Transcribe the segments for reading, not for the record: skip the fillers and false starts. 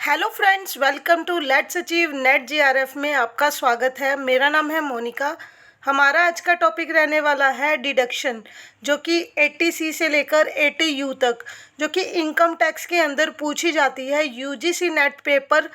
Hello friends, welcome to let's achieve NET JRF में आपका स्वागत है। मेरा नाम है मोनिका। हमारा आज का टॉपिक रहने वाला है डिडक्शन, जो कि 80C से लेकर 80U तक, जो कि इनकम टैक्स के अंदर पूछी जाती है। यूजीसी नेट पेपर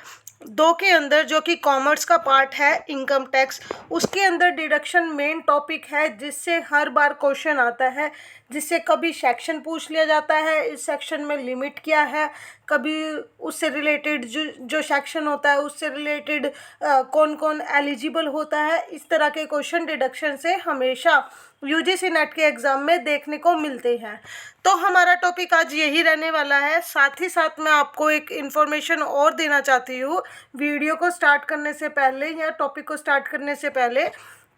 2 के अंदर, जो कि कॉमर्स का पार्ट है इनकम टैक्स, उसके अंदर डिडक्शन मेन टॉपिक है, जिससे हर बार क्वेश्चन आता है, जिससे कभी सेक्शन पूछ लिया जाता है, इस सेक्शन में लिमिट क्या है, कभी उससे रिलेटेड जो सेक्शन होता है उससे रिलेटेड कौन कौन एलिजिबल होता है। इस तरह के क्वेश्चन डिडक्शन से हमेशा यूजीसी नेट के एग्ज़ाम में देखने को मिलते हैं। तो हमारा टॉपिक आज यही रहने वाला है। साथ ही साथ मैं आपको एक इन्फॉर्मेशन और देना चाहती हूँ वीडियो को स्टार्ट करने से पहले या टॉपिक को स्टार्ट करने से पहले,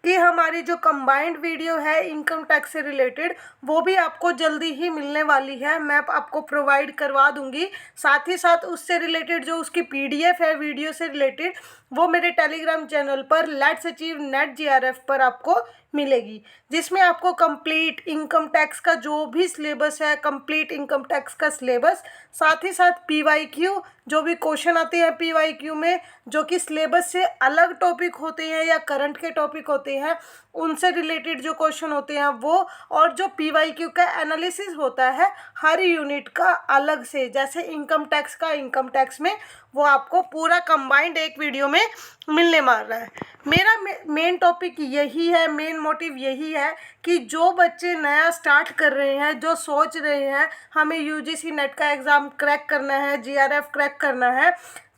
कि हमारी जो कंबाइंड वीडियो है इनकम टैक्स से रिलेटेड, वो भी आपको जल्दी ही मिलने वाली है। मैं आपको प्रोवाइड करवा दूंगी। साथ ही साथ उससे रिलेटेड जो उसकी पीडीएफ है वीडियो से रिलेटेड, वो मेरे टेलीग्राम चैनल पर लेट्स अचीव नेट जीआरएफ पर आपको मिलेगी, जिसमें आपको कंप्लीट इनकम टैक्स का जो भी सिलेबस है, कंप्लीट इनकम टैक्स का सिलेबस, साथ ही साथ पीवाईक्यू, जो भी क्वेश्चन आते हैं पीवाईक्यू में, जो कि सिलेबस से अलग टॉपिक होते हैं या करंट के टॉपिक होते हैं, उनसे रिलेटेड जो क्वेश्चन होते हैं वो, और जो पीवाईक्यू का एनालिसिस होता है हर यूनिट का अलग से, जैसे इनकम टैक्स का इनकम टैक्स में, वो आपको पूरा कंबाइंड एक वीडियो में मिलने वाला है। मेरा मेन टॉपिक यही है, मेन मोटिव यही है कि जो बच्चे नया स्टार्ट कर रहे हैं, जो सोच रहे हैं हमें यूजीसी नेट का एग्ज़ाम क्रैक करना है, जीआरएफ क्रैक करना है,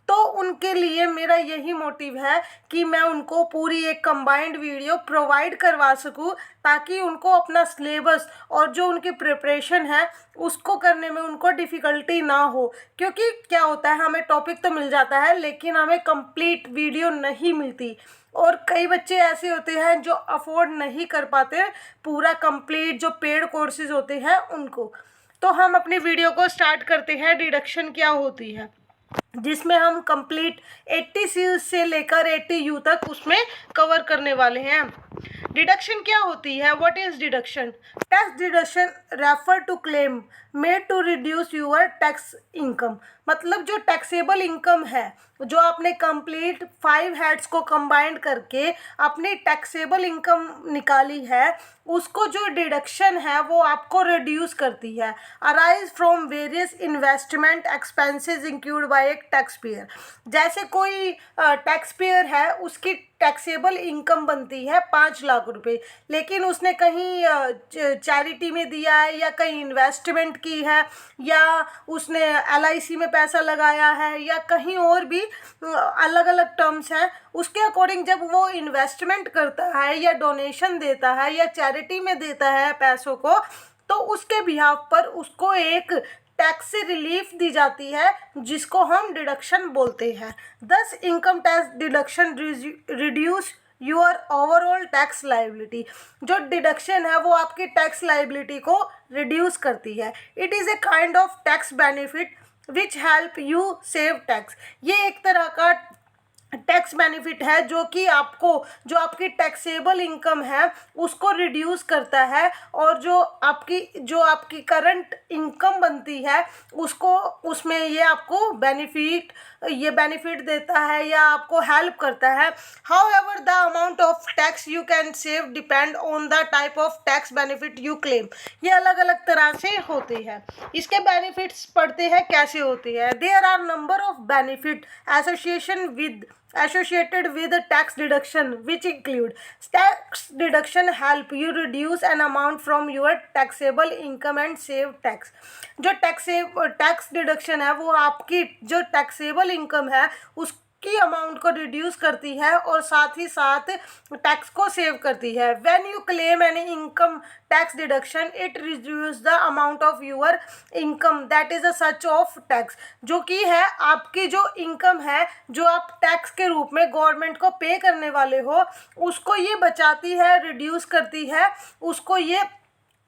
तो उनके लिए मेरा यही मोटिव है कि मैं उनको पूरी एक कंबाइंड वीडियो प्रोवाइड करवा सकूं, ताकि उनको अपना सिलेबस और जो उनकी प्रिपरेशन है उसको करने में उनको डिफ़िकल्टी ना हो। क्योंकि क्या होता है, हमें टॉपिक तो मिल जाता है लेकिन हमें कंप्लीट वीडियो नहीं मिलती, और कई बच्चे ऐसे होते हैं जो अफोर्ड नहीं कर पाते पूरा कंप्लीट जो पेड कोर्सेज होते हैं उनको। तो हम अपनी वीडियो को स्टार्ट करते हैं। डिडक्शन क्या होती है, जिसमें हम कंप्लीट 80C से लेकर 80U तक उसमें कवर करने वाले हैं। डिडक्शन क्या होती है? What is deduction? Tax deduction refer to claim made to reduce your tax income. मतलब जो टैक्सेबल इनकम है, जो आपने कंप्लीट 5 हेड्स को कंबाइंड करके अपनी टैक्सेबल इनकम निकाली है, उसको जो डिडक्शन है वो आपको रिड्यूस करती है। Arise from various investment expenses include by एक टैक्स पेयर। जैसे कोई टैक्स पेयर है, उसकी टैक्सेबल इनकम बनती है 5 लाख रुपए, लेकिन उसने कहीं चैरिटी में दिया है, या कहीं इन्वेस्टमेंट की है, या उसने एलआईसी में पैसा लगाया है, या कहीं और भी अलग अलग टर्म्स हैं। उसके अकॉर्डिंग जब वो इन्वेस्टमेंट करता है, या डोनेशन देता है, या चैरिटी में देता है पैसों को, तो उसके बिहाफ पर उसको एक टैक्स से रिलीफ दी जाती है, जिसको हम डिडक्शन बोलते हैं। दस income tax deduction reduce your overall tax liability. जो डिडक्शन है वो आपकी टैक्स लाइबिलिटी को रिड्यूस करती है। It is a kind of tax benefit which help you save tax. ये एक तरह का टैक्स बेनिफिट है जो कि आपको, जो आपकी टैक्सेबल इनकम है उसको रिड्यूस करता है, और जो आपकी करंट इनकम बनती है उसको, उसमें ये आपको बेनिफिट देता है या आपको हेल्प करता है। How ever the amount of tax you can save depend on the type of tax benefit you claim. ये अलग अलग तरह से होते हैं। इसके बेनिफिट्स पढ़ते हैं कैसे होते हैं। There are number of benefit associated with tax deduction, which include tax deduction help you reduce an amount from your taxable income and save tax। जो टैक्स डिडक्शन है वो आपकी जो टैक्सेबल इनकम है उसकी अमाउंट को रिड्यूस करती है, और साथ ही साथ टैक्स को सेव करती है। When you claim any income tax deduction it reduce the amount of your income that is a such of tax. जो कि है आपकी जो इनकम है, जो आप टैक्स के रूप में गवर्नमेंट को पे करने वाले हो, उसको ये बचाती है, रिड्यूस करती है, उसको ये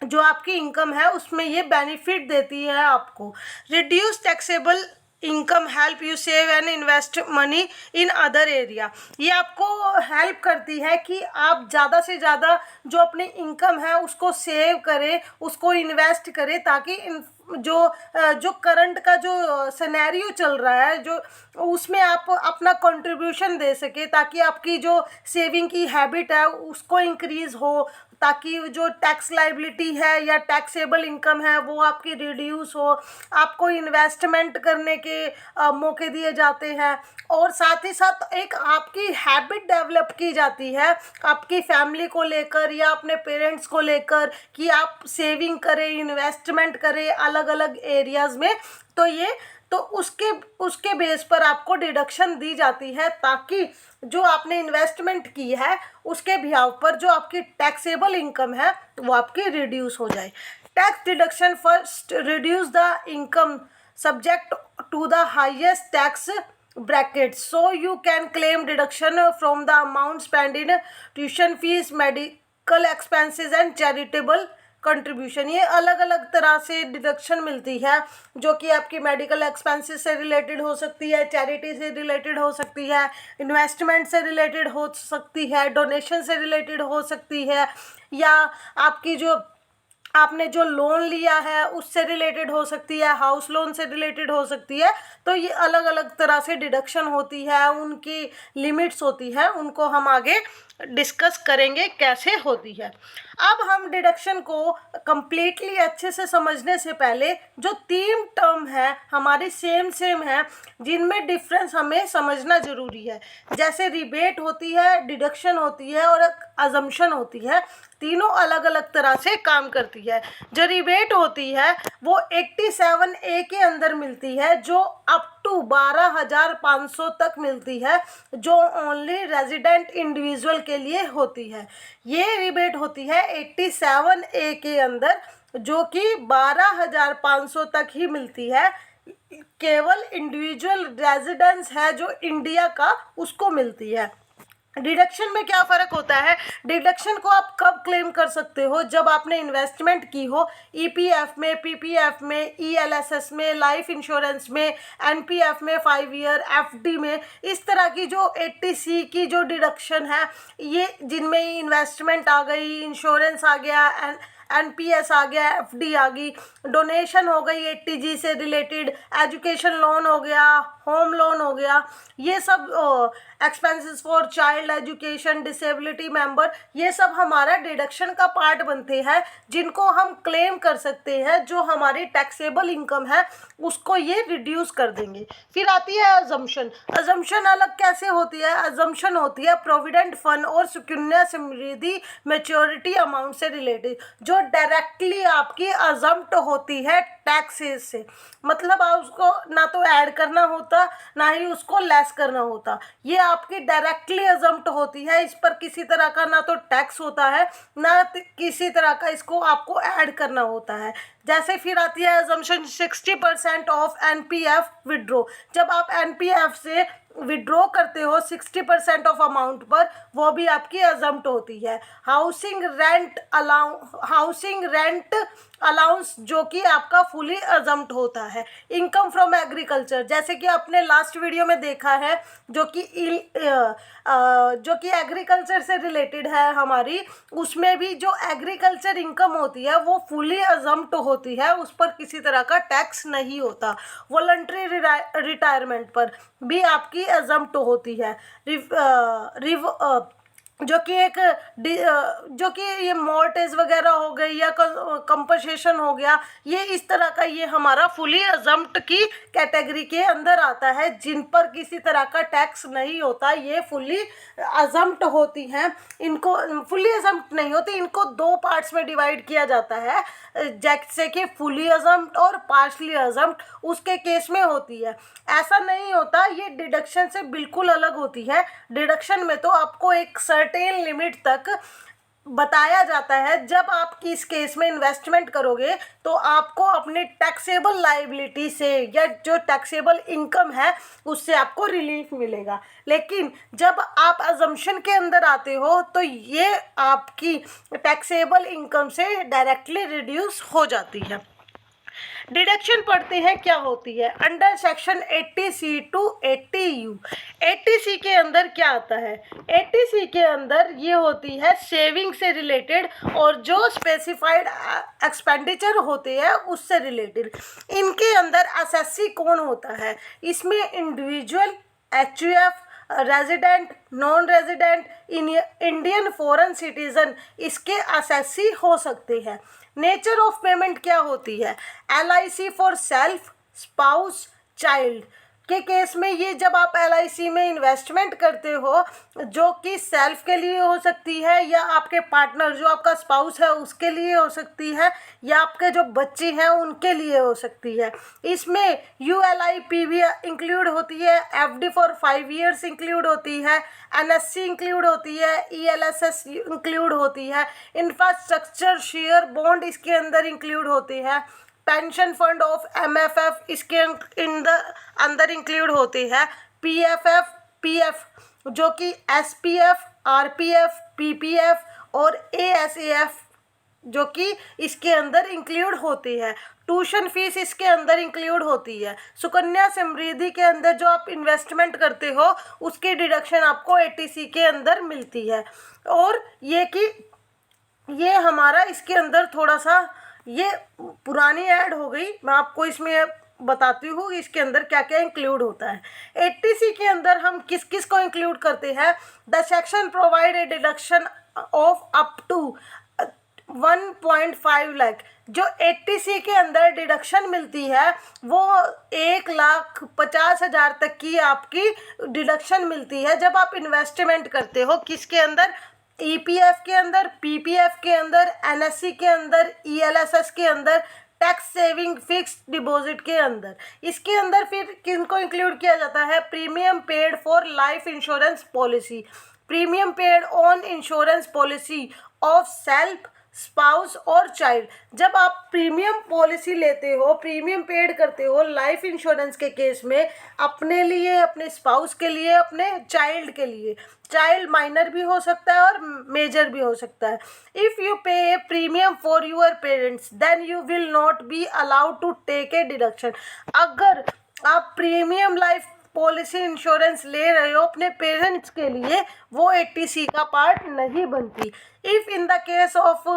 जो आपकी इनकम है उसमें ये बेनिफिट देती है आपको। Reduce taxable income help you save and invest money in other area. ये आपको हेल्प करती है कि आप ज़्यादा से ज़्यादा जो अपनी इनकम है उसको सेव करें, उसको इन्वेस्ट करें, ताकि जो करंट का जो सिनेरियो चल रहा है, जो उसमें आप अपना कंट्रीब्यूशन दे सके, ताकि आपकी जो सेविंग की हैबिट है उसको इंक्रीज़ हो, ताकि जो टैक्स लाइबिलिटी है या टैक्सेबल इनकम है वो आपकी रिड्यूस हो। आपको इन्वेस्टमेंट करने के मौके दिए जाते हैं, और साथ ही साथ एक आपकी हैबिट डेवलप की जाती है आपकी फैमिली को लेकर या अपने पेरेंट्स को लेकर, कि आप सेविंग करें, इन्वेस्टमेंट करें अलग अलग एरियाज़ में। तो उसके बेस पर आपको डिडक्शन दी जाती है, ताकि जो आपने इन्वेस्टमेंट की है उसके बिहाव पर जो आपकी टैक्सेबल इनकम है वो आपकी रिड्यूस हो जाए। Tax deduction first reduce the income subject to the highest tax bracket, so you can claim deduction from the amount spent in tuition fees, medical expenses and charitable contribution. ये अलग अलग तरह से डिडक्शन मिलती है, जो कि आपकी मेडिकल एक्सपेंसेस से रिलेटेड हो सकती है, चैरिटी से रिलेटेड हो सकती है, इन्वेस्टमेंट से रिलेटेड हो सकती है, डोनेशन से रिलेटेड हो सकती है, या आपकी जो आपने जो लोन लिया है उससे रिलेटेड हो सकती है, हाउस लोन से रिलेटेड हो सकती है। तो ये अलग अलग तरह से डिडक्शन होती है, उनकी लिमिट्स होती है, उनको हम आगे डिस्कस करेंगे कैसे होती है। अब हम डिडक्शन को कम्प्लीटली अच्छे से समझने से पहले जो 3 टर्म है हमारी सेम है, जिनमें डिफरेंस हमें समझना ज़रूरी है। जैसे रिबेट होती है, डिडक्शन होती है और अजम्पशन होती है, तीनों अलग अलग तरह से काम करती है। जो रिबेट होती है वो 87A के अंदर मिलती है, जो अप टू 12,500 तक मिलती है, जो ओनली रेजिडेंट इंडिविजुअल के लिए होती है। ये रिबेट होती है 87A के अंदर, जो कि 12,500 तक ही मिलती है। केवल इंडिविजुअल रेजिडेंस है जो इंडिया का, उसको मिलती है। डिडक्शन में क्या फ़र्क होता है? डिडक्शन को आप कब क्लेम कर सकते हो? जब आपने इन्वेस्टमेंट की हो, ईपीएफ में, पीपीएफ में, ईएलएसएस में, लाइफ इंश्योरेंस में, एनपीएफ में, 5 ईयर एफडी में। इस तरह की जो 80C की जो डिडक्शन है, ये जिनमें इन्वेस्टमेंट आ गई, इंश्योरेंस आ गया, एनपीएस आ गया, एफडी आ गई, डोनेशन हो गई 80G से रिलेटेड, एजुकेशन लोन हो गया, होम लोन हो गया, ये सब expenses for child education, disability member, ये सब हमारा डिडक्शन का पार्ट बनते हैं, जिनको हम क्लेम कर सकते हैं। जो हमारी टैक्सेबल इनकम है उसको ये रिड्यूस कर देंगे। फिर आती है अजम्पशन। अजम्पशन अलग कैसे होती है? अजम्पशन होती है प्रोविडेंट फंड और सुकन्या समृद्धि मैच्योरिटी अमाउंट से रिलेटेड, जो डायरेक्टली आपकी अजम्प्ट होती है टैक्सेस से। मतलब आप उसको ना तो ऐड करना होता ना ही उसको लेस करना होता, ये आपकी डायरेक्टली अजम्प्ट होती है। इस पर किसी तरह का ना तो टैक्स होता है, ना किसी तरह का इसको आपको ऐड करना होता है। जैसे फिर आती है अजम्पशन 60% ऑफ एनपीएफ विड्रॉ। जब आप एनपीएफ से विड्रॉ करते हो 60% ऑफ अमाउंट पर, वो भी आपकी अजम्प्ट होती है। हाउसिंग रेंट अलाउंस, जो कि आपका फुली अजम्प्ट होता है। इनकम फ्रॉम एग्रीकल्चर, जैसे कि आपने लास्ट वीडियो में देखा है, जो कि एग्रीकल्चर से रिलेटेड है हमारी, उसमें भी जो एग्रीकल्चर इनकम होती है वो फुली अजम्प्ट होती है, उस पर किसी तरह का टैक्स नहीं होता। वॉलंटरी रिटायरमेंट पर भी आपकी अजम्प्ट होती है। जो कि ये मॉर्टेज वगैरह हो गई या कंपनसेशन हो गया, ये इस तरह का ये हमारा फुली अजम्प्ट की कैटेगरी के अंदर आता है, जिन पर किसी तरह का टैक्स नहीं होता। ये फुली अजम्प्ट होती हैं। इनको फुली अजम्प्ट नहीं होती, इनको 2 पार्ट्स में डिवाइड किया जाता है, जैसे कि फुली अजम्प्ट और पार्शली अजम्प्ट उसके केस में होती है। ऐसा नहीं होता, ये डिडक्शन से बिल्कुल अलग होती है। डिडक्शन में तो आपको एक सर्टेन लिमिट तक बताया जाता है। जब आप इस केस में इन्वेस्टमेंट करोगे तो आपको अपनी टैक्सेबल लाइबिलिटी से या जो टैक्सेबल इनकम है उससे आपको रिलीफ मिलेगा। लेकिन जब आप अजम्पशन के अंदर आते हो तो ये आपकी टैक्सेबल इनकम से डायरेक्टली रिड्यूस हो जाती है। डिडक्शन पढ़ते हैं क्या होती है under section 80C to 80U। 80C के अंदर क्या आता है? 80C के अंदर ये होती है सेविंग से रिलेटेड और जो स्पेसिफाइड एक्सपेंडिचर होते हैं उससे रिलेटेड। इनके अंदर असेसी कौन होता है? इसमें individual, HUF, resident, non resident, Indian foreign citizen इसके असेसी हो सकते हैं। नेचर ऑफ पेमेंट क्या होती है? LIC for self, spouse, child के केस में ये जब आप LIC में इन्वेस्टमेंट करते हो जो कि सेल्फ के लिए हो सकती है या आपके पार्टनर जो आपका स्पाउस है उसके लिए हो सकती है या आपके जो बच्चे हैं उनके लिए हो सकती है। इसमें ULIP भी इंक्लूड होती है, FD फॉर 5 ईयर्स इंक्लूड होती है, NSC इंक्लूड होती है, ELSS इंक्लूड होती है, इंफ्रास्ट्रक्चर शेयर बॉन्ड इसके अंदर इंक्लूड होती है, पेंशन फंड ऑफ MFF इसके अंदर इंक्लूड होती है, PFF, PF जो कि SPF, RPF, PPF और ASAF जो कि इसके अंदर इंक्लूड होती है। ट्यूशन फीस इसके अंदर इंक्लूड होती है। सुकन्या समृद्धि के अंदर जो आप इन्वेस्टमेंट करते हो उसकी डिडक्शन आपको 80C के अंदर मिलती है। और ये कि ये हमारा इसके अंदर थोड़ा सा ये पुरानी ऐड हो गई, मैं आपको इसमें बताती हूँ इसके अंदर क्या क्या इंक्लूड होता है। 80C के अंदर हम किस किस को इंक्लूड करते हैं? The section provide a deduction of up to 1.5 lakh. जो 80C के अंदर डिडक्शन मिलती है वो 1,50,000 तक की आपकी डिडक्शन मिलती है जब आप इन्वेस्टमेंट करते हो। किसके अंदर? EPF के अंदर, PPF के अंदर, NSC के अंदर, ELSS के अंदर, टैक्स सेविंग फिक्स डिपॉजिट के अंदर। इसके अंदर फिर किनको इंक्लूड किया जाता है? Premium paid for life insurance policy, premium paid on insurance policy of self, spouse और चाइल्ड। जब आप प्रीमियम पॉलिसी लेते हो, प्रीमियम पेड करते हो लाइफ इंश्योरेंस के केस में अपने लिए, अपने स्पाउस के लिए, अपने चाइल्ड के लिए, चाइल्ड माइनर भी हो सकता है और मेजर भी हो सकता है। If you pay a premium for your parents then you will not be allowed to take a deduction. अगर आप प्रीमियम लाइफ पॉलिसी इंश्योरेंस ले रहे हो अपने पेरेंट्स के लिए, वो 80C का पार्ट नहीं बनती। If in the case of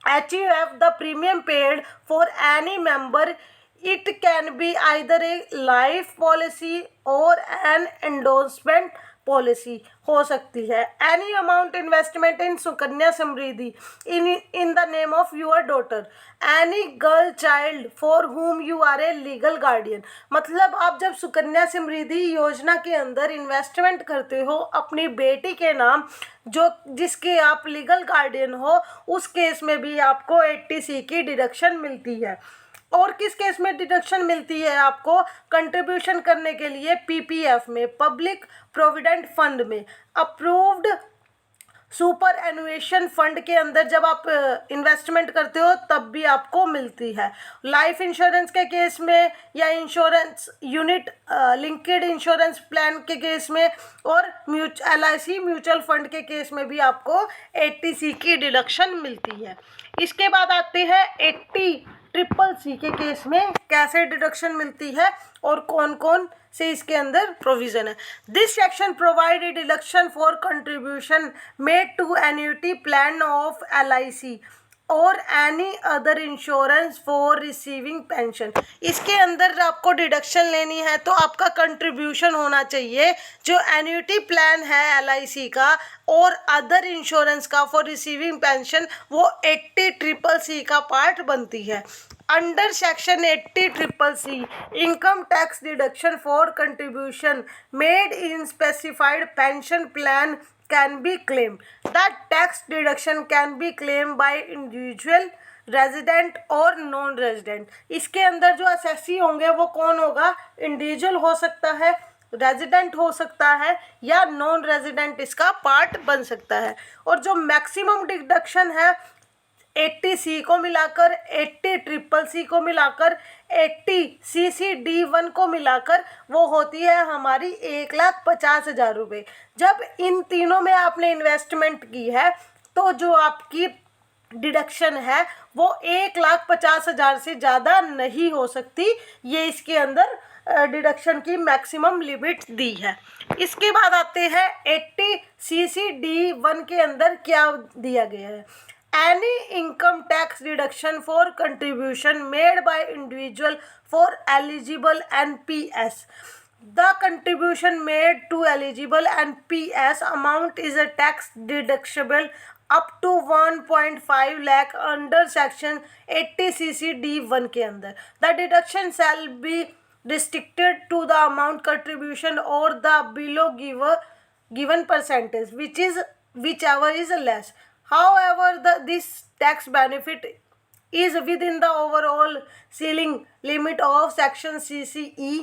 HUF the premium paid for any member it can be either a life policy और एन एंडोर्समेंट पॉलिसी हो सकती है। Any amount investment in Sukanya Samriddhi in the name of your daughter, any girl child for whom you are a legal guardian. मतलब आप जब सुकन्या समृद्धि योजना के अंदर इन्वेस्टमेंट करते हो अपनी बेटी के नाम जो जिसके आप लीगल गार्डियन हो, उस केस में भी आपको 80C की डिडक्शन मिलती है। और किस केस में डिडक्शन मिलती है आपको? कंट्रीब्यूशन करने के लिए PPF में, पब्लिक प्रोविडेंट फंड में, अप्रूव्ड सुपर एनुएशन फंड के अंदर जब आप इन्वेस्टमेंट करते हो तब भी आपको मिलती है। लाइफ इंश्योरेंस के केस में या insurance unit linked insurance plan के केस में और LIC म्यूचुअल फंड के केस में भी आपको 80C की डिडक्शन मिलती है। इसके बाद आते हैं 80CCC के केस में कैसे डिडक्शन मिलती है और कौन कौन से इसके अंदर प्रोविजन है। This section provide a deduction for contribution made to annuity plan of LIC और any other insurance for receiving pension. इसके अंदर आपको डिडक्शन लेनी है तो आपका कंट्रीब्यूशन होना चाहिए जो एन्युटी प्लान है LIC का और अदर इंश्योरेंस का फॉर रिसीविंग पेंशन, वो 80CCC का पार्ट बनती है। Under section 80CCC income tax deduction for contribution made in specified pension plan can be claimed. That tax deduction can be claimed by individual, resident और non resident. इसके अंदर जो assessee होंगे वो कौन होगा? इंडिविजुअल हो सकता है, रेजिडेंट हो सकता है या नॉन रेजिडेंट इसका पार्ट बन सकता है। और जो मैक्सिमम डिडक्शन है 80C को मिलाकर, 80CCC को मिलाकर, 80CCD1 को मिलाकर वो होती है हमारी 1,50,000 रुपये। जब इन तीनों में आपने इन्वेस्टमेंट की है तो जो आपकी डिडक्शन है वो 1,50,000 से ज़्यादा नहीं हो सकती। ये इसके अंदर डिडक्शन की मैक्सिमम लिमिट दी है। इसके बाद आते हैं 80 CC-D1 के अंदर क्या दिया गया है। Any income tax deduction for contribution made by individual for eligible NPS. The contribution made to eligible NPS amount is a tax deductible up to 1.5 lakh under section 80 CC-D1 के अंदर. The deduction shall be restricted to the amount contribution or the below given percentage whichever is less. However, this tax benefit is within the overall ceiling limit of section CCE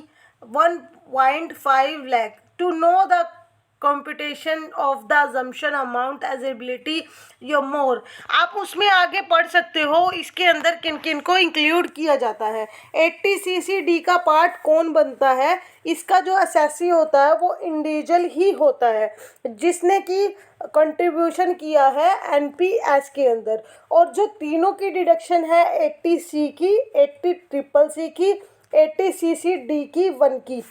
1.5 lakh. To know the computation of the assumption amount eligibility your more, आप उसमें आगे पढ़ सकते हो इसके अंदर किन किन को इंक्लूड किया जाता है। 80 CC-D का पार्ट कौन बनता है, इसका जो असेसी होता है वो इंडिविजुअल ही होता है जिसने कि कंट्रीब्यूशन किया है NPS के अंदर। और जो तीनों की डिडक्शन है 80C की, 80CCC की, 80 CC-D की 1 की,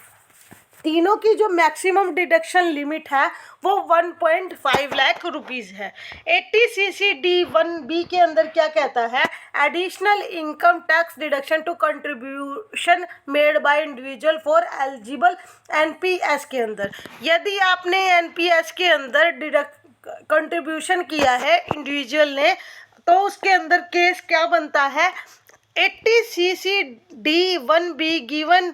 तीनों की जो मैक्सिमम डिडक्शन लिमिट है वो 1.5 लाख रुपीज़ है। 80 CC-D1B के अंदर क्या कहता है, additional income tax deduction to contribution made by individual for eligible NPS के अंदर, यदि आपने NPS के अंदर कंट्रीब्यूशन किया है इंडिविजुअल ने, तो उसके अंदर केस क्या बनता है, 80 CC-D1B given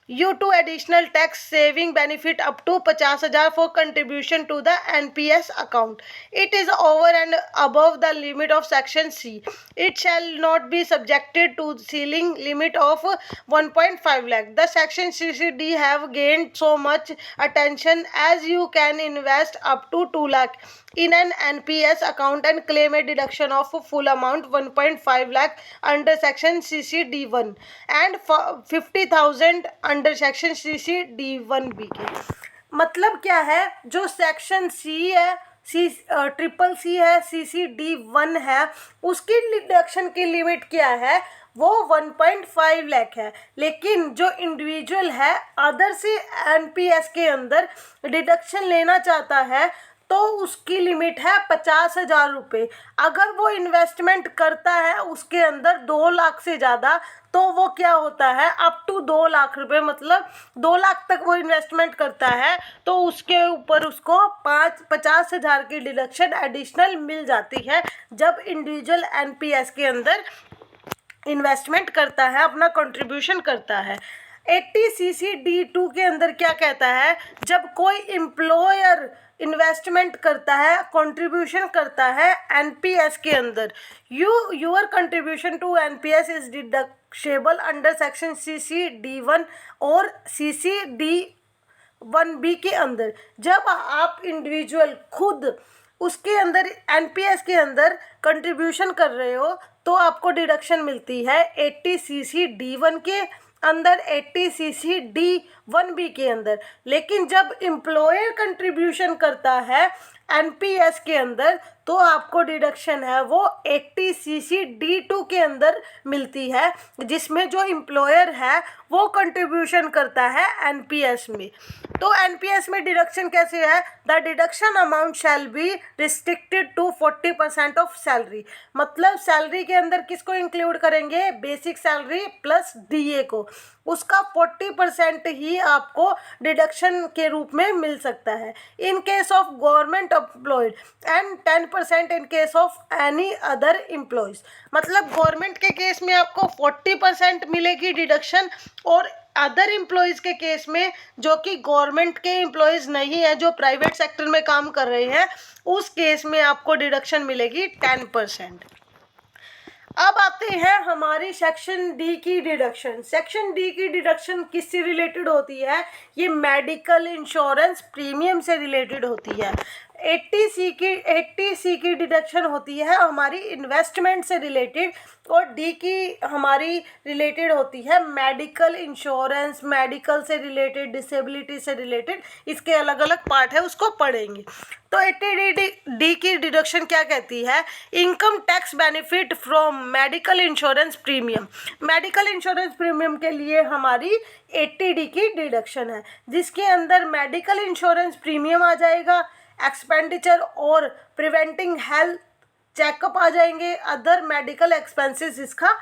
you to additional tax saving benefit up to 50,000 for contribution to the NPS account. It is over and above the limit of section C. It shall not be subjected to ceiling limit of 1.5 lakh. The section CC-D have gained so much attention as you can invest up to 2 lakh in an NPS account and claim a deduction of full amount 1.5 lakh under section CC-D1 and 50,000 under section CC-D1B के। मतलब क्या है, जो section C है, CCC है, CC-D1 है, उसकी deduction की लिमिट क्या है, वो 1.5 लाख है। लेकिन जो इंडिविजुअल है अदर से NPS के अंदर डिडक्शन लेना चाहता है तो उसकी लिमिट है 50,000 रुपये। अगर वो इन्वेस्टमेंट करता है उसके अंदर 2 लाख से ज़्यादा, तो वो क्या होता है, अप टू 2 लाख रुपये, मतलब 2 लाख तक वो इन्वेस्टमेंट करता है तो उसके ऊपर उसको 50,000 की डिडक्शन एडिशनल मिल जाती है जब इंडिविजुअल NPS के अंदर इन्वेस्टमेंट करता है, अपना कंट्रीब्यूशन करता है। 80 CC-D2 के अंदर क्या कहता है, जब कोई एम्प्लॉयर इन्वेस्टमेंट करता है, कंट्रीब्यूशन करता है NPS के अंदर, your contribution to NPS is deductible under section CC-D1 और CC-D1B के अंदर। जब आप इंडिविजुअल खुद उसके अंदर NPS के अंदर कंट्रीब्यूशन कर रहे हो तो आपको डिडक्शन मिलती है 80 CC-D1 के अंदर, 80 CC-D1B के अंदर। लेकिन जब एम्प्लॉयर कंट्रीब्यूशन करता है NPS के अंदर तो आपको डिडक्शन है वो 80 CC-D2 के अंदर मिलती है, जिसमें जो एम्प्लॉयर है वो कंट्रीब्यूशन करता है NPS में। तो NPS में डिडक्शन कैसे है, the deduction amount shall be restricted to 40% of salary. मतलब सैलरी के अंदर किसको इंक्लूड करेंगे, बेसिक सैलरी प्लस DA को, उसका 40% ही आपको डिडक्शन के रूप में मिल सकता है in case of government employed and 10% in case of any other employees. मतलब गवर्नमेंट के केस में आपको 40% मिलेगी डिडक्शन, और अदर एम्प्लॉयज़ के केस में जो कि गवर्नमेंट के एम्प्लॉयज़ नहीं है, जो प्राइवेट सेक्टर में काम कर रहे हैं, उस केस में आपको डिडक्शन मिलेगी 10%। अब आते हैं हमारी सेक्शन डी की डिडक्शन। सेक्शन डी की डिडक्शन किससे रिलेटेड होती है, ये मेडिकल इंश्योरेंस प्रीमियम से रिलेटेड होती है। 80C की डिडक्शन होती है हमारी इन्वेस्टमेंट से रिलेटेड, और डी की हमारी रिलेटेड होती है मेडिकल इंश्योरेंस, मेडिकल से रिलेटेड, डिसेबिलिटी से रिलेटेड। इसके अलग अलग पार्ट है, उसको पढ़ेंगे। तो 80D की डिडक्शन क्या कहती है? Income tax benefit from medical insurance premium. Medical insurance premium के लिए हमारी 80D की डिडक्शन है, जिसके अंदर मेडिकल इंश्योरेंस प्रीमियम आ जाएगा, एक्सपेंडिचर और प्रिवेंटिंग हेल्थ चेकअप आ जाएंगे, अदर मेडिकल एक्सपेंसेस इसका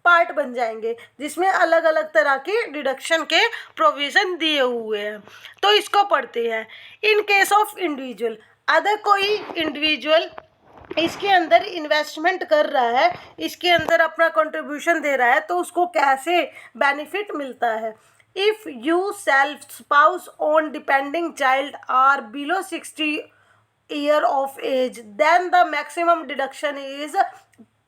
पार्ट बन जाएंगे, जिसमें अलग अलग तरह के डिडक्शन के प्रोविज़न दिए हुए हैं। तो इसको पढ़ते हैं। इन केस ऑफ इंडिविजुअल, अगर कोई इंडिविजुअल इसके अंदर इन्वेस्टमेंट कर रहा है, इसके अंदर अपना कंट्रीब्यूशन दे रहा है, तो उसको कैसे बेनिफिट मिलता है? If you self, spouse on depending child are below 60 year of age, then the maximum deduction is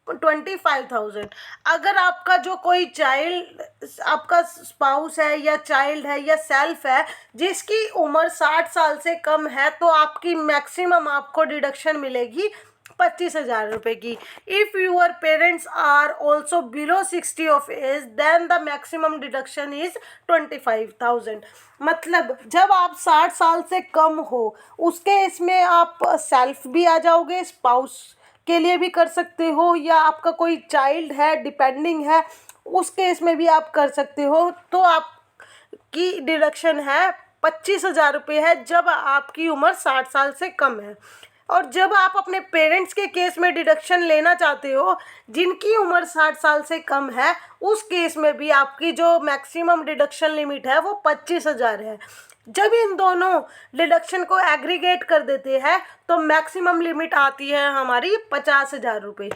25,000। अगर आपका जो कोई चाइल्ड, आपका स्पाउस है या चाइल्ड है या सेल्फ है, जिसकी उम्र 60 साल से कम है, तो आपकी मैक्सिमम आपको डिडक्शन मिलेगी 25,000 रुपये की। If your parents are also below 60 of age, then the maximum deduction is 25,000। मतलब जब आप 60 साल से कम हो, उसके इसमें आप सेल्फ भी आ जाओगे, स्पाउस के लिए भी कर सकते हो, या आपका कोई चाइल्ड है, डिपेंडिंग है, उस केस में भी आप कर सकते हो। तो आपकी डिडक्शन है 25,000 रुपये है, जब आपकी उम्र 60 साल से कम है। और जब आप अपने पेरेंट्स के केस में डिडक्शन लेना चाहते हो, जिनकी उम्र 60 साल से कम है, उस केस में भी आपकी जो मैक्सिमम डिडक्शन लिमिट है वो 25,000 है। जब इन दोनों डिडक्शन को एग्रीगेट कर देते हैं, तो मैक्सिमम लिमिट आती है हमारी 50,000 रुपये।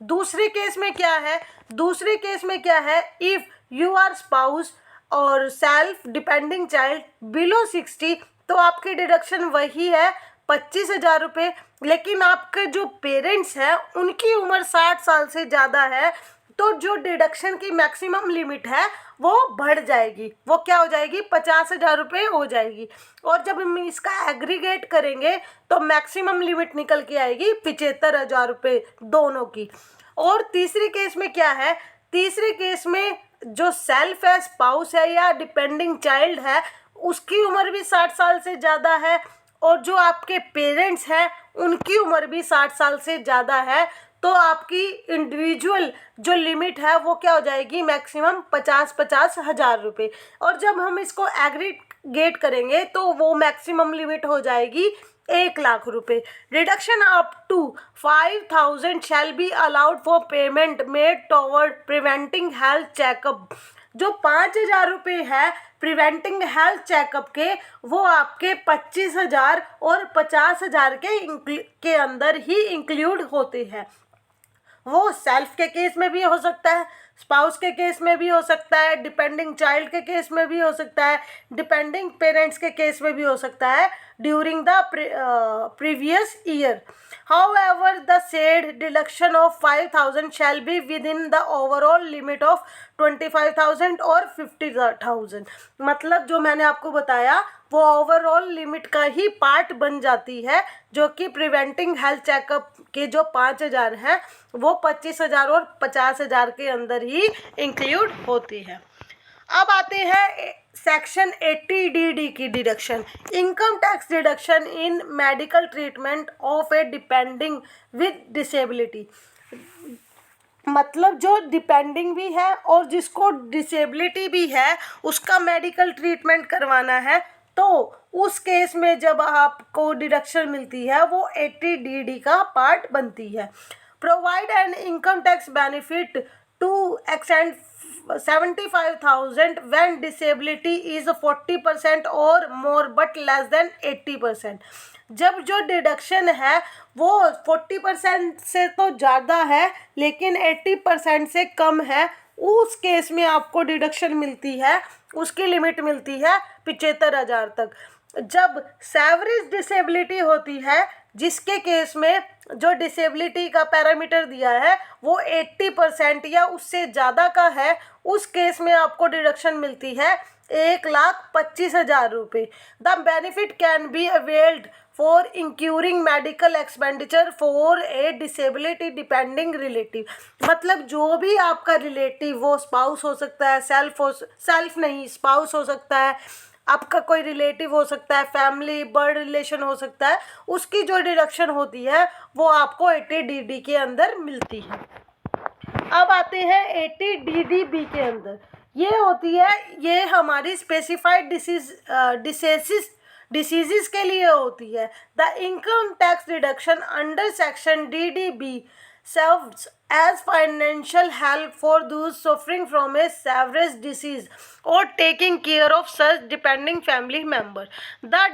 दूसरे केस में क्या है? दूसरे केस में क्या है? इफ़ यू आर स्पाउस और सेल्फ डिपेंडिंग चाइल्ड बिलो 60, तो आपकी डिडक्शन वही है 25,000 रुपये, लेकिन आपके जो पेरेंट्स हैं उनकी उम्र 60 साल से ज़्यादा है, तो जो डिडक्शन की मैक्सिमम लिमिट है वो बढ़ जाएगी। वो क्या हो जाएगी? 50,000 रुपये हो जाएगी। और जब हम इसका एग्रीगेट करेंगे तो मैक्सिमम लिमिट निकल के आएगी 75,000 रुपये दोनों की। और तीसरे केस में क्या है? तीसरे केस में जो सेल्फ है, स्पाउस है या डिपेंडिंग चाइल्ड है, उसकी उम्र भी 60 साल से ज़्यादा है, और जो आपके पेरेंट्स हैं उनकी उम्र भी 60 साल से ज़्यादा है, तो आपकी इंडिविजुअल जो लिमिट है वो क्या हो जाएगी? मैक्सिमम 50,000 रुपये। और जब हम इसको एग्रीगेट करेंगे तो वो मैक्सिमम लिमिट हो जाएगी 1,00,000 रुपये। Reduction up to 5,000 shall be allowed for payment made toward preventing health checkup. जो 5,000 रुपये है प्रिवेंटिंग हेल्थ चेकअप के, वो आपके 25,000 और 50,000 के अंदर ही इंक्लूड होते हैं। वो सेल्फ के केस में भी हो सकता है, स्पाउस के केस में भी हो सकता है, डिपेंडिंग चाइल्ड के केस में भी हो सकता है, डिपेंडिंग पेरेंट्स के केस में भी हो सकता है during the previous year. However, the said deduction of 5,000 shall be within the overall limit of 25,000 और 50,000। मतलब जो मैंने आपको बताया वो ओवरऑल लिमिट का ही पार्ट बन जाती है, जो कि प्रिवेंटिंग हेल्थ चेकअप के जो 5,000 हैं वो 25,000 और 50,000 के अंदर ही इंक्लूड होती है। अब आते हैं सेक्शन 80DD की deduction, income tax deduction in medical treatment of A depending with disability. मतलब जो डिपेंडिंग भी है और जिसको डिसेबिलिटी भी है, उसका मेडिकल ट्रीटमेंट करवाना है, तो उस केस में जब आपको डिडक्शन मिलती है वो 80DD का पार्ट बनती है। Provide an income tax benefit to extend 75,000 when disability is 40% और more but less than 80%। जब जो डिडक्शन है वो 40% से तो ज़्यादा है लेकिन 80% से कम है, उस केस में आपको डिडक्शन मिलती है, उसकी लिमिट मिलती है 75,000 तक। जब सेवरेज डिसेबिलिटी होती है, जिसके केस में जो डिसेबिलिटी का पैरामीटर दिया है वो 80% या उससे ज़्यादा का है, उस केस में आपको डिडक्शन मिलती है 1,25,000 रुपये। The benefit can be availed for incurring medical expenditure for a disability depending relative. मतलब जो भी आपका रिलेटिव, वो स्पाउस हो सकता है, सेल्फ नहीं स्पाउस हो सकता है, आपका कोई रिलेटिव हो सकता है, फैमिली ब्लड रिलेशन हो सकता है, उसकी जो डिडक्शन होती है वो आपको 80DD के अंदर मिलती है। अब आते हैं 80DDB के अंदर। ये होती है, ये हमारी स्पेसिफाइड डिसीजेस के लिए होती है। The income tax reduction under section DDB serves as financial help for those suffering from a serious disease or taking care of such depending family member. The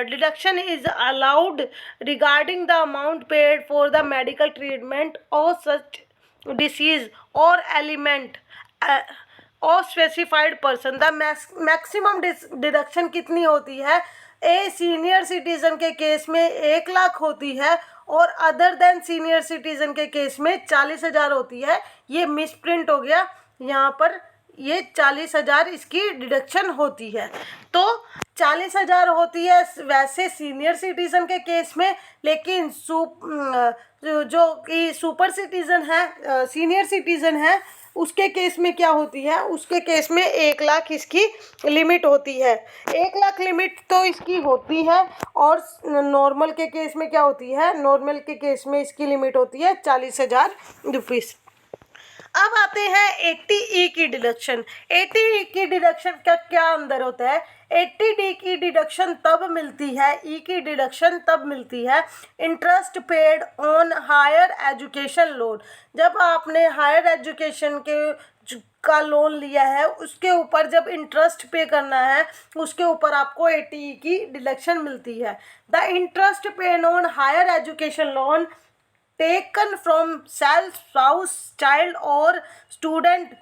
deduction is allowed regarding the amount paid for the medical treatment of such disease or element और specified person. The maximum deduction कितनी होती है? A senior citizen के case में 1,00,000 होती है और other than senior citizen के केस में 40,000 होती है। ये मिसप्रिंट हो गया यहाँ पर, ये 40,000 इसकी डिडक्शन होती है। तो 40,000 होती है वैसे सीनियर सिटीजन के केस में, लेकिन जो कि सुपर सिटीजन है, सीनियर सिटीजन है, उसके केस में क्या होती है? उसके केस में 1,00,000 इसकी लिमिट होती है। 1,00,000 लिमिट तो इसकी होती है। और नॉर्मल के केस में क्या होती है? नॉर्मल के केस में इसकी लिमिट होती है 40,000 रुपीज़। अब आते हैं 80E की डिडक्शन। 80E की डिडक्शन का क्या अंदर होता है? 80D की डिडक्शन तब मिलती है, E की डिडक्शन तब मिलती है interest paid on higher education loan. जब आपने हायर एजुकेशन का लोन लिया है, उसके ऊपर जब इंटरेस्ट पे करना है, उसके ऊपर आपको 80E की डिडक्शन मिलती है। The interest paid on higher education loan taken from self, spouse, child or student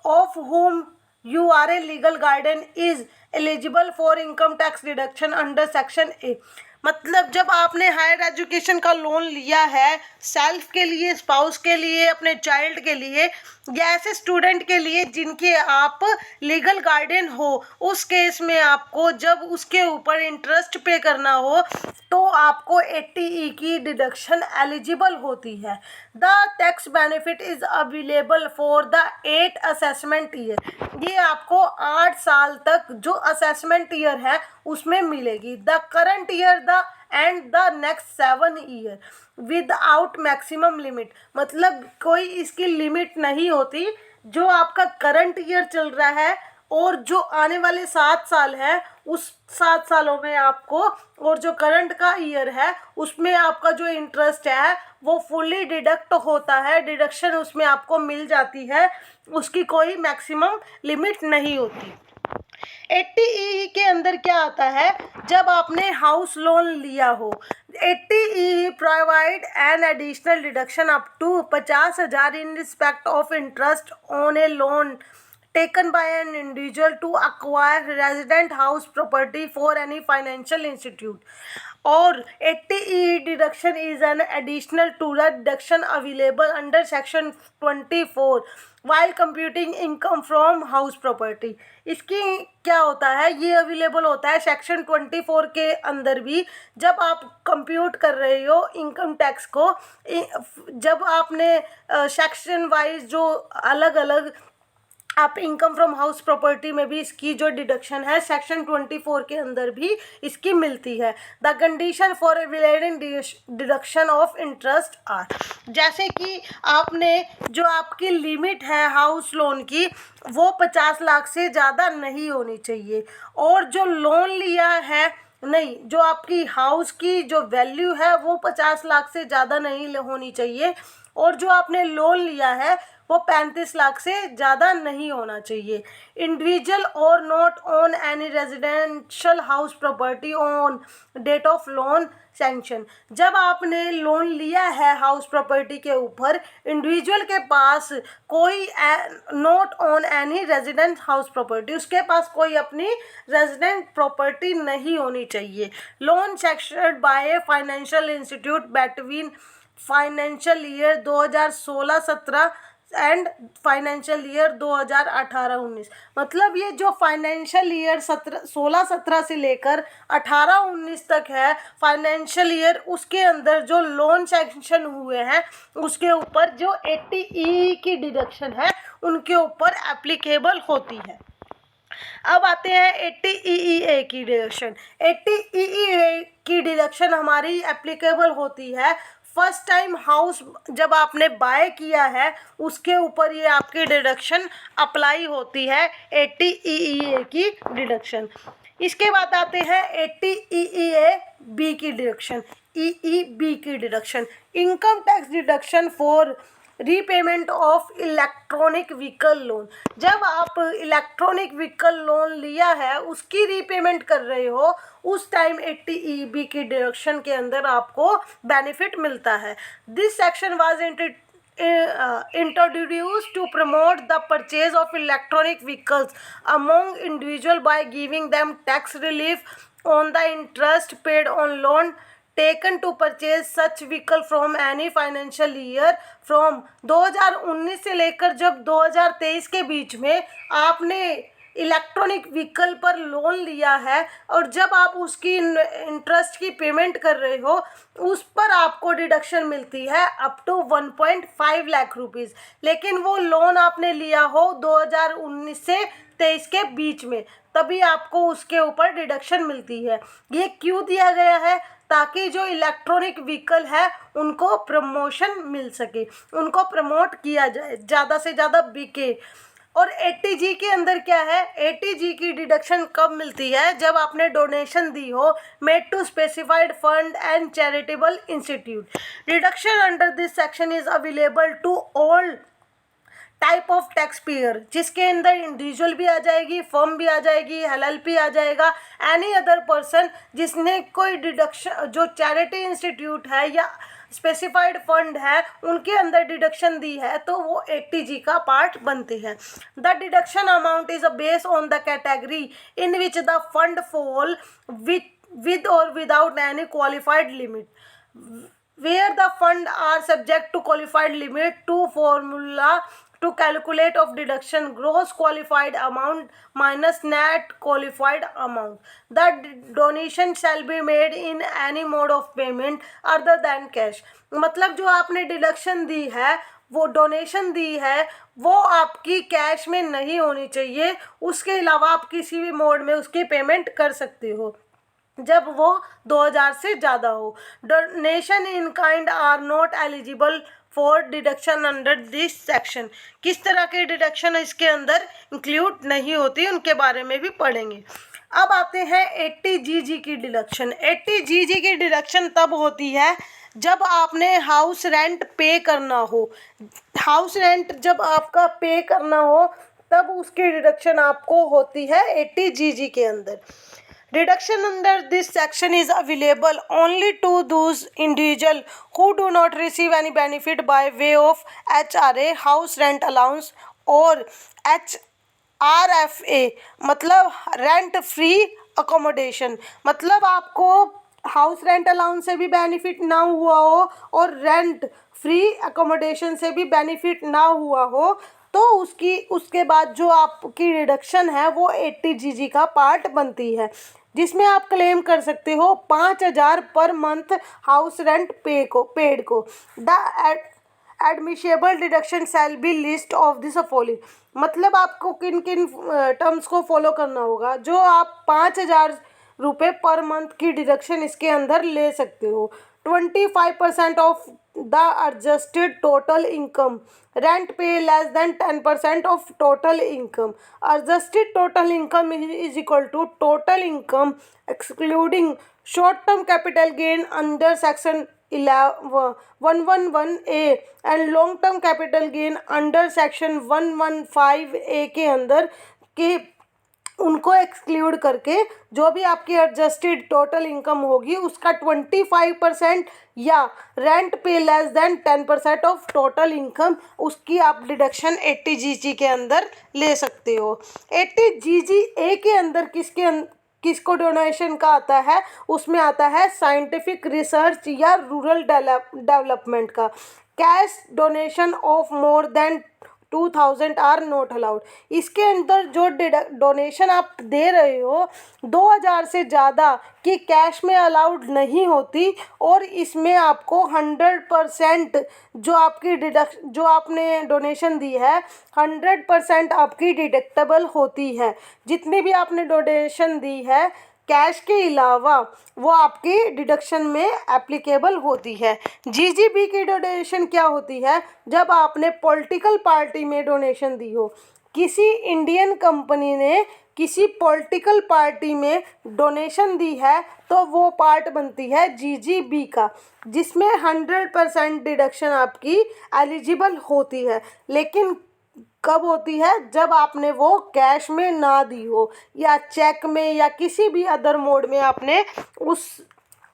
of whom you are a legal guardian is eligible for income tax deduction under section A। मतलब जब आपने higher education का loan लिया है self के लिए, spouse के लिए, अपने चाइल्ड के लिए या ऐसे स्टूडेंट के लिए जिनके आप लीगल गार्डियन हो, उस केस में आपको जब उसके ऊपर इंटरेस्ट पे करना हो तो आपको 80E की डिडक्शन एलिजिबल होती है। The tax benefit is available for the 8 assessment year. ये आपको 8 साल तक जो असेसमेंट ईयर है उसमें मिलेगी। The current year the end the next 7 year without maximum limit. मतलब कोई इसकी लिमिट नहीं होती। जो आपका करंट ईयर चल रहा है और जो आने वाले 7 साल है, उस 7 सालों में आपको, और जो करंट का ईयर है उसमें आपका जो इंटरेस्ट है वो फुली डिडक्ट होता है। डिडक्शन उसमें आपको मिल जाती है, उसकी कोई मैक्सिमम लिमिट नहीं होती। 80E के अंदर क्या आता है? जब आपने हाउस लोन लिया हो, 80E provide an additional deduction up to 50,000 in respect of interest on a loan taken by an individual to acquire resident house property for any financial institute। और 80E deduction is an additional to the deduction available under section 24 while computing income from house property। इसकी क्या होता है? ये available होता है section 24 के अंदर भी। जब आप कंप्यूट कर रहे हो इनकम टैक्स को, जब आपने सेक्शन वाइज जो अलग अलग आप इनकम फ्रॉम हाउस प्रॉपर्टी में भी इसकी जो डिडक्शन है सेक्शन 24 के अंदर भी इसकी मिलती है। The condition for availing deduction of interest are, जैसे कि आपने जो आपकी लिमिट है हाउस लोन की वो 50 लाख से ज़्यादा नहीं होनी चाहिए, और जो लोन लिया है नहीं, जो आपकी हाउस की जो वैल्यू है वो 50 लाख से ज़्यादा नहीं होनी चाहिए, और जो आपने लोन लिया है वो 35 लाख से ज़्यादा नहीं होना चाहिए। इंडिविजुअल और not on any residential house property on date of loan sanction. जब आपने लोन लिया है हाउस प्रॉपर्टी के ऊपर, इंडिविजुअल के पास कोई not on any resident house property, उसके पास कोई अपनी रेजिडेंट प्रॉपर्टी नहीं होनी चाहिए। Loan section by a financial institute between financial year 2016-17 and financial year 2018-19। मतलब ये जो फाइनेंशियल ईयर 16-17 से लेकर 18-19 तक है फाइनेंशियल ईयर, उसके अंदर जो लोन सैंक्शन हुए हैं उसके ऊपर जो 80E की डिडक्शन है उनके ऊपर एप्लीकेबल होती है। अब आते हैं 80EE की डिडक्शन। 80EE की डिडक्शन हमारी एप्लीकेबल होती है फर्स्ट टाइम हाउस जब आपने बाय किया है उसके ऊपर ये आपकी डिडक्शन अप्लाई होती है 80EE की डिडक्शन। इसके बाद आते हैं 80EE बी की डिडक्शन। EEB की deduction, income tax deduction for repayment of electronic vehicle loan. जब आप इलेक्ट्रॉनिक व्हीकल लोन लिया है उसकी रीपेमेंट कर रहे हो उस टाइम 80EB की डिडक्शन के अंदर आपको बेनिफिट मिलता है। This section was introduced to promote the purchase of electronic vehicles among individual by giving them tax relief on the interest paid on loan taken to purchase such vehicle from any financial year from 2019 से लेकर जब 2023 के बीच में आपने electronic vehicle पर loan लिया है और जब आप उसकी इंटरेस्ट की पेमेंट कर रहे हो उस पर आपको डिडक्शन मिलती है अप टू 1.5 लाख रुपीज़। लेकिन वो लोन आपने लिया हो 2019 से 23 के बीच में, तभी आपको उसके ऊपर डिडक्शन मिलती है। ये क्यों दिया गया है? ताकि जो इलेक्ट्रॉनिक व्हीकल है उनको प्रमोशन मिल सके, उनको प्रमोट किया जाए, ज़्यादा से ज़्यादा बिके। और 80G के अंदर क्या है? 80G की डिडक्शन कब मिलती है? जब आपने डोनेशन दी हो made to specified fund and charitable institute. Deduction under this section is available to all type of tax payer, जिसके अंदर इंडिविजुअल भी आ जाएगी, फर्म भी आ जाएगी, LLP आ जाएगा, एनी अदर पर्सन जिसने कोई डिडक्शन, जो चैरिटी इंस्टीट्यूट है या स्पेसिफाइड फंड है उनके अंदर डिडक्शन दी है तो वो 80G का पार्ट बनते हैं। The deduction amount is a base on the category in which the fund fall with or without any qualified limit, where the fund are subject to qualified limit to formula to calculate of deduction gross qualified amount minus net qualified amount. The donation shall be made in any mode of payment other than cash। मतलब जो आपने deduction दी है, वो donation दी है, वो आपकी cash में नहीं होनी चाहिए, उसके अलावा आप किसी भी मोड में उसकी पेमेंट कर सकते हो जब वो 2000 से ज़्यादा हो। Donation in kind are not eligible for deduction under this section. किस तरह के डिडक्शन इसके अंदर इंक्लूड नहीं होती उनके बारे में भी पढ़ेंगे। अब आते हैं 80GG की डिडक्शन। 80GG की डिडक्शन तब होती है जब आपने हाउस रेंट पे करना हो। हाउस रेंट जब आपका पे करना हो तब उसकी डिडक्शन आपको होती है 80GG के अंदर। Reduction under this section is available only to those individuals who do not receive any benefit by way of HRA, house rent allowance or HRFA, मतलब रेंट फ्री अकोमोडेशन। मतलब आपको हाउस रेंट अलाउंस से भी benefit ना हुआ हो और rent free accommodation से भी बेनिफिट ना हुआ हो तो उसके बाद जो आपकी डिडक्शन है वो 80GG का पार्ट बनती है, जिसमें आप क्लेम कर सकते हो 5000 पर मंथ हाउस रेंट पेड को। The admissible deduction shall be list of this following. मतलब आपको किन किन टर्म्स को फॉलो करना होगा। जो आप 5000 रुपये पर मंथ की डिडक्शन इसके अंदर ले सकते हो। 25% of the adjusted total income, rent pay less than 10% of total income. Adjusted total income is equal to total income excluding short term capital gain under section 111A and long term capital gain under section 115A के अंदर के उनको exclude करके जो भी आपकी adjusted total income होगी उसका 25% या rent pay less than 10% of total income उसकी आप डिडक्शन 80GG के अंदर ले सकते हो। 80GG के अंदर किसको डोनेशन का आता है? उसमें आता है साइंटिफिक रिसर्च या रूरल डेवलपमेंट का। Cash donation of more than 2000 are not allowed. इसके अंदर जो डोनेशन आप दे रहे हो 2000 से ज़्यादा की कैश में अलाउड नहीं होती, और इसमें आपको 100% जो आपने डोनेशन दी है 100% आपकी डिडक्टेबल होती है। जितनी भी आपने डोनेशन दी है कैश के अलावा वो आपकी डिडक्शन में एप्लीकेबल होती है। जीजीबी की डोनेशन क्या होती है? जब आपने पॉलिटिकल पार्टी में डोनेशन दी हो, किसी इंडियन कंपनी ने किसी पॉलिटिकल पार्टी में डोनेशन दी है तो वो पार्ट बनती है जीजीबी का, जिसमें 100% डिडक्शन आपकी एलिजिबल होती है। लेकिन कब होती है? जब आपने वो कैश में ना दी हो या चेक में या किसी भी अदर मोड में आपने उस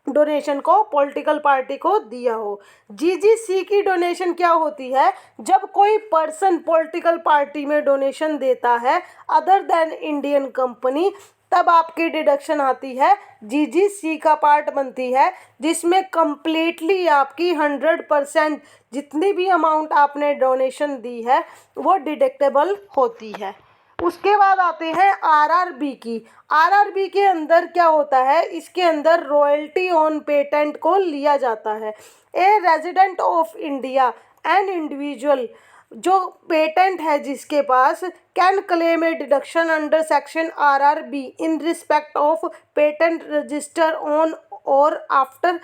डोनेशन को पॉलिटिकल पार्टी को दिया हो। जीजीसी की डोनेशन क्या होती है? जब कोई पर्सन पॉलिटिकल पार्टी में डोनेशन देता है अदर देन इंडियन कंपनी, तब आपकी डिडक्शन आती है, जीजीसी का पार्ट बनती है, जिसमें कंप्लीटली आपकी 100% जितनी भी अमाउंट आपने डोनेशन दी है वो डिडक्टेबल होती है। उसके बाद आते हैं आरआरबी की। आरआरबी के अंदर क्या होता है? इसके अंदर रॉयल्टी ऑन पेटेंट को लिया जाता है। A resident of India an individual जो पेटेंट है जिसके पास can claim a deduction under section RRB in respect of patent register on और आफ्टर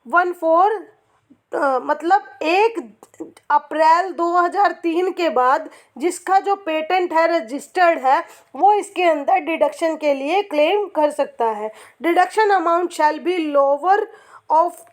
1/4 मतलब 1 अप्रैल 2003 के बाद जिसका जो पेटेंट है रजिस्टर्ड है वो इसके अंदर डिडक्शन के लिए क्लेम कर सकता है। Deduction amount shall be lower of,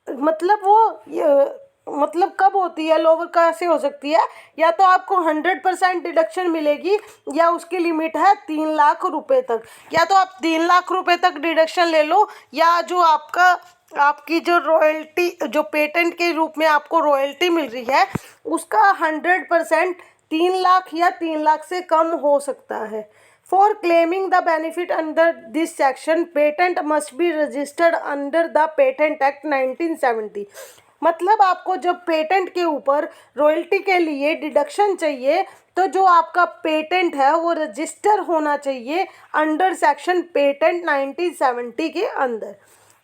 मतलब मतलब कब होती है? लोअर कैसे हो सकती है? या तो आपको 100% डिडक्शन मिलेगी या उसकी लिमिट है 3 लाख रुपए तक। या तो आप 3 लाख रुपए तक डिडक्शन ले लो, या जो आपकी जो रॉयल्टी जो पेटेंट के रूप में आपको रॉयल्टी मिल रही है उसका 100% 3 लाख या 3 लाख से कम हो सकता है। For claiming the benefit under this section patent must be registered under the patent act 1970। मतलब आपको जब पेटेंट के ऊपर रॉयल्टी के लिए डिडक्शन चाहिए तो जो आपका पेटेंट है वो रजिस्टर होना चाहिए अंडर सेक्शन पेटेंट 1970 के अंदर।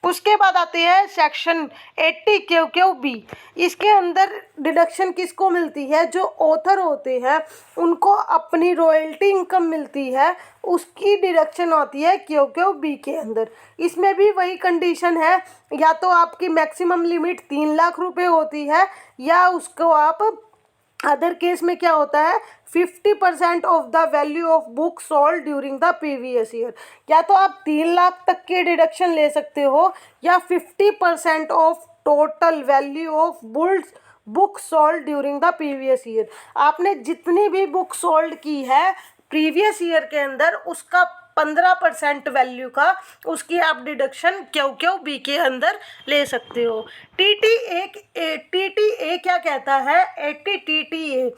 उसके बाद आते हैं सेक्शन 80 क्यू बी। इसके अंदर डिडक्शन किसको मिलती है? जो ऑथर होते हैं उनको अपनी रॉयल्टी इनकम मिलती है, उसकी डिडक्शन होती है क्यू बी के अंदर। इसमें भी वही कंडीशन है, या तो आपकी मैक्सिमम लिमिट 3 लाख रुपए होती है, या उसको आप अदर केस में क्या होता है 50% of the value of book sold during the previous year. या तो आप 3 लाख तक के डिडक्शन ले सकते हो या 50% of total value of book sold during the previous year. आपने जितनी भी बुक सोल्ड की है प्रीवियस ईयर के अंदर उसका 15% वैल्यू का उसकी आप डिडक्शन क्यू बी के अंदर ले सकते हो। टीटीए क्या कहता है? 80 टीटीए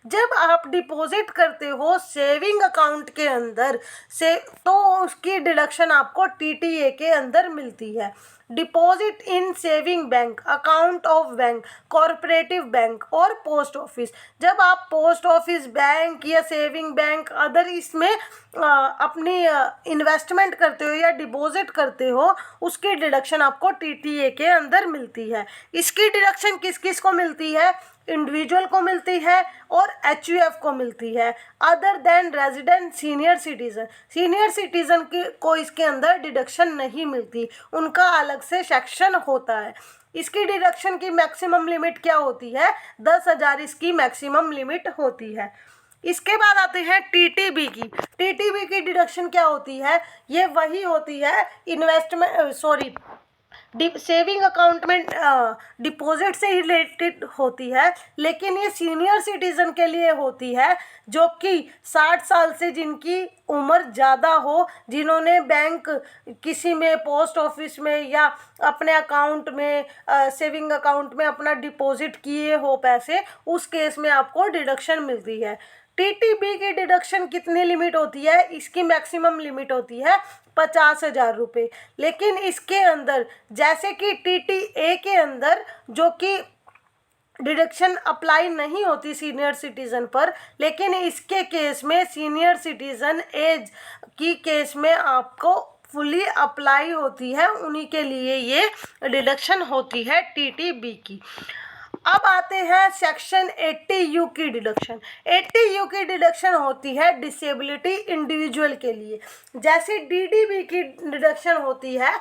जब आप डिपॉजिट करते हो सेविंग अकाउंट के अंदर से तो उसकी डिडक्शन आपको टीटीए के अंदर मिलती है। Deposit in saving bank, account of bank, corporative bank और पोस्ट ऑफिस। जब आप पोस्ट ऑफिस, बैंक या सेविंग बैंक अदर इसमें अपनी इन्वेस्टमेंट करते हो या डिपॉजिट करते हो उसकी डिडक्शन आपको टीटीए के अंदर मिलती है। इसकी डिडक्शन किस किस को मिलती है? इंडिविजुअल को मिलती है और एचयूएफ को मिलती है। Other than resident senior citizen को इसके अंदर डिडक्शन नहीं मिलती, उनका अलग से सेक्शन होता है। इसकी डिडक्शन की मैक्सिमम लिमिट क्या होती है? 10,000 इसकी मैक्सिमम लिमिट होती है। इसके बाद आते हैं टीटीबी की डिडक्शन क्या होती है? ये वही होती है सेविंग अकाउंट में डिपॉजिट से रिलेटेड होती है, लेकिन ये सीनियर सिटीज़न के लिए होती है जो कि 60 साल से जिनकी उम्र ज़्यादा हो, जिन्होंने बैंक किसी में पोस्ट ऑफिस में या अपने अकाउंट में सेविंग अकाउंट में अपना डिपॉजिट किए हो पैसे, उस केस में आपको डिडक्शन मिलती है। टीटीबी की डिडक्शन कितनी लिमिट होती है? इसकी मैक्सिमम लिमिट होती है 50,000 रुपये। लेकिन इसके अंदर जैसे कि टीटीए के अंदर जो कि डिडक्शन अप्लाई नहीं होती सीनियर सिटीज़न पर, लेकिन इसके केस में सीनियर सिटीज़न एज की केस में आपको फुली अप्लाई होती है, उन्हीं के लिए ये डिडक्शन होती है टीटीबी की। अब आते हैं सेक्शन 80U की डिडक्शन। 80U की डिडक्शन होती है डिसेबिलिटी इंडिविजुअल के लिए। जैसे डीडीबी की डिडक्शन होती है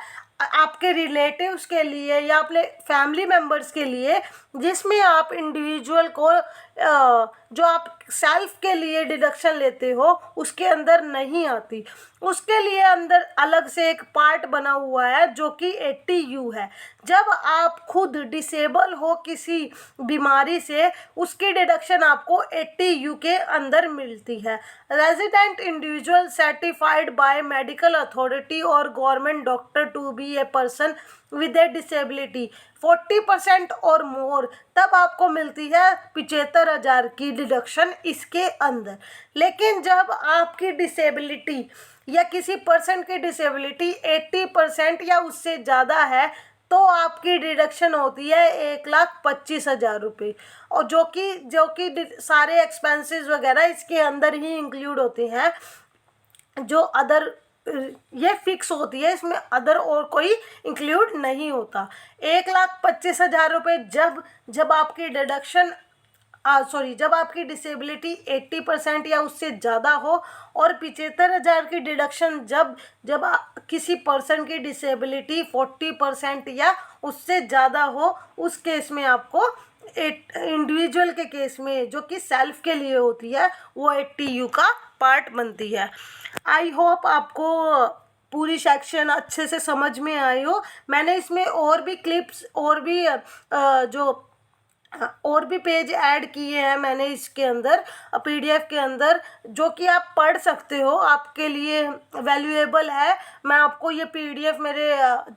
आपके रिलेटिव्स के लिए या अपने फैमिली मेम्बर्स के लिए, जिसमें आप इंडिविजुअल को जो आप सेल्फ के लिए डिडक्शन लेते हो उसके अंदर नहीं आती। उसके लिए अंदर अलग से एक पार्ट बना हुआ है जो कि 80U है। जब आप खुद डिसेबल हो किसी बीमारी से, उसकी डिडक्शन आपको 80U के अंदर मिलती है। Resident individual certified by medical authority और government doctor to be a person with a disability 40% और मोर, तब आपको मिलती है 75,000 की डिडक्शन इसके अंदर। लेकिन जब आपकी डिसेबिलिटी या किसी पर्सन की डिसेबिलिटी 80% या उससे ज़्यादा है तो आपकी डिडक्शन होती है 1,25,000 रुपये, और जो कि सारे एक्सपेंसेस वगैरह इसके अंदर ही इंक्लूड होते हैं। जो अदर ये फिक्स होती है, इसमें अदर और कोई इंक्लूड नहीं होता। 1,25,000 रुपये जब आपकी डिडक्शन जब आपकी डिसेबिलिटी 80% या उससे ज़्यादा हो, और 75,000 की डिडक्शन जब किसी पर्सन की डिसेबिलिटी 40% या उससे ज़्यादा हो, उस केस में आपको इंडिविजुअल के केस में जो कि सेल्फ के लिए होती है वो 80U का पार्ट बनती है। आई होप आपको पूरी सेक्शन अच्छे से समझ में आई हो। मैंने इसमें और भी क्लिप्स और भी पेज ऐड किए हैं मैंने इसके अंदर PDF के अंदर, जो कि आप पढ़ सकते हो, आपके लिए वैल्यूएबल है। मैं आपको ये PDF मेरे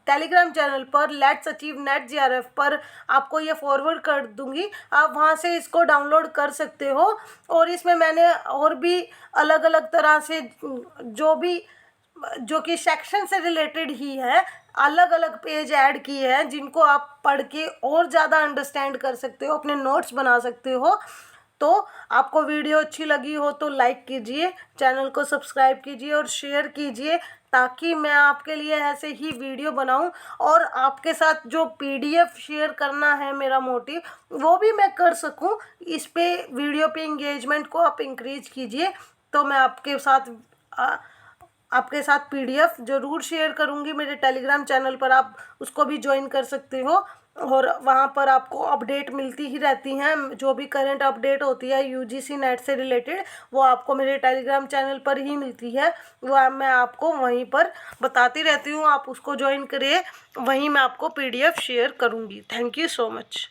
टेलीग्राम चैनल पर लेट्स अचीव नेट GRF पर आपको ये फॉरवर्ड कर दूंगी, आप वहाँ से इसको डाउनलोड कर सकते हो। और इसमें मैंने और भी अलग अलग तरह से जो कि सेक्शन से रिलेटेड ही है, अलग अलग पेज ऐड किए हैं जिनको आप पढ़ के और ज़्यादा अंडरस्टैंड कर सकते हो, अपने नोट्स बना सकते हो। तो आपको वीडियो अच्छी लगी हो तो लाइक कीजिए, चैनल को सब्सक्राइब कीजिए और शेयर कीजिए, ताकि मैं आपके लिए ऐसे ही वीडियो बनाऊं और आपके साथ जो PDF शेयर करना है मेरा मोटिव, वो भी मैं कर सकूं। इस पे वीडियो पे इंगेजमेंट को आप इंक्रीज कीजिए, तो मैं आपके साथ PDF ज़रूर शेयर करूंगी मेरे टेलीग्राम चैनल पर। आप उसको भी ज्वाइन कर सकते हो, और वहाँ पर आपको अपडेट मिलती ही रहती हैं। जो भी करंट अपडेट होती है UGC नेट से रिलेटेड, वो आपको मेरे टेलीग्राम चैनल पर ही मिलती है। वो मैं आपको वहीं पर बताती रहती हूँ, आप उसको ज्वाइन करिए, वहीं मैं आपको PDF शेयर करूँगी। Thank you so much.